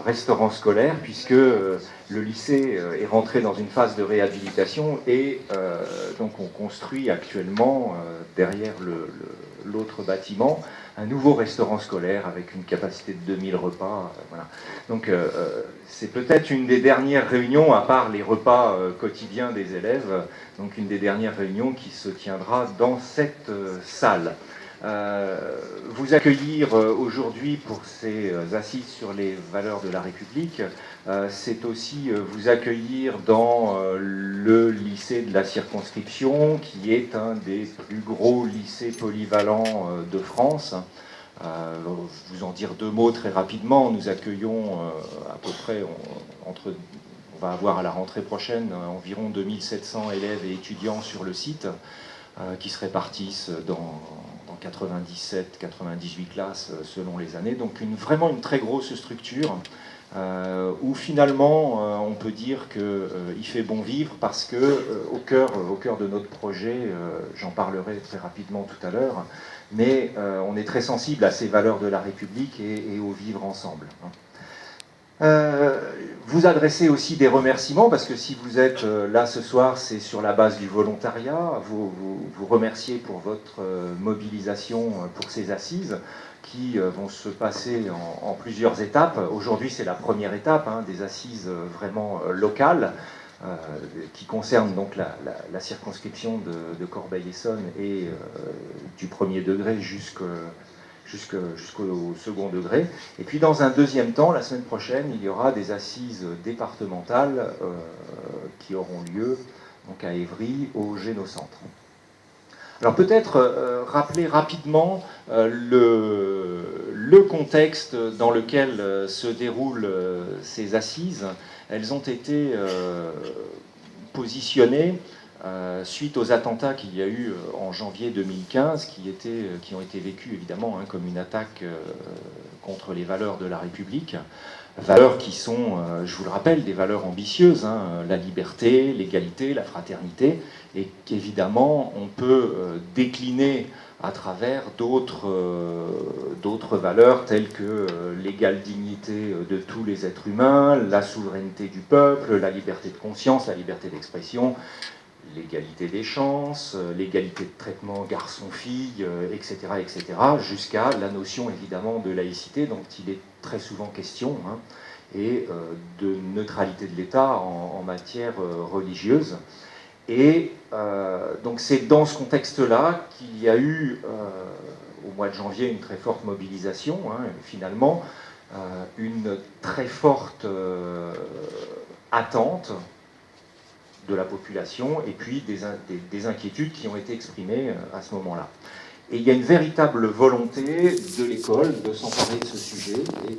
restaurant scolaire, puisque le lycée est rentré dans une phase de réhabilitation et donc on construit actuellement, derrière l'autre bâtiment, un nouveau restaurant scolaire avec une capacité de 2000 repas. Voilà. Donc c'est peut-être une des dernières réunions, à part les repas quotidiens des élèves, donc une des dernières réunions qui se tiendra dans cette salle. Vous accueillir aujourd'hui pour ces assises sur les valeurs de la République, c'est aussi vous accueillir dans le lycée de la circonscription, qui est un des plus gros lycées polyvalents de France. Vous en dire deux mots très rapidement. Nous accueillons à peu près, on va avoir à la rentrée prochaine environ 2700 élèves et étudiants sur le site, qui se répartissent dans 97-98 classes selon les années. Donc vraiment une très grosse structure où finalement on peut dire qu'il fait bon vivre parce que au cœur de notre projet, j'en parlerai très rapidement tout à l'heure, mais on est très sensible à ces valeurs de la République et au vivre ensemble. Vous adressez aussi des remerciements, parce que si vous êtes là ce soir, c'est sur la base du volontariat. Vous remerciez pour votre mobilisation pour ces assises, qui vont se passer en plusieurs étapes. Aujourd'hui, c'est la première étape, des assises vraiment locales, qui concernent donc la circonscription de Corbeil-Essonnes et du premier degré jusqu'au second degré. Et puis dans un deuxième temps, la semaine prochaine, il y aura des assises départementales qui auront lieu donc à Évry, au Génocentre. Alors peut-être rappeler rapidement le contexte dans lequel se déroulent ces assises. Elles ont été positionnées suite aux attentats qu'il y a eu en janvier 2015, qui ont été vécus évidemment comme une attaque contre les valeurs de la République, valeurs qui sont, je vous le rappelle, des valeurs ambitieuses, la liberté, l'égalité, la fraternité, et qu'évidemment on peut décliner à travers d'autres valeurs telles que l'égale dignité de tous les êtres humains, la souveraineté du peuple, la liberté de conscience, la liberté d'expression, l'égalité des chances, l'égalité de traitement garçon-fille, etc., etc., jusqu'à la notion évidemment de laïcité dont il est très souvent question, et de neutralité de l'État en matière religieuse. Et donc c'est dans ce contexte-là qu'il y a eu, au mois de janvier, une très forte mobilisation, finalement, une très forte attente de la population, et puis des inquiétudes qui ont été exprimées à ce moment-là. Et il y a une véritable volonté de l'école de s'emparer de ce sujet et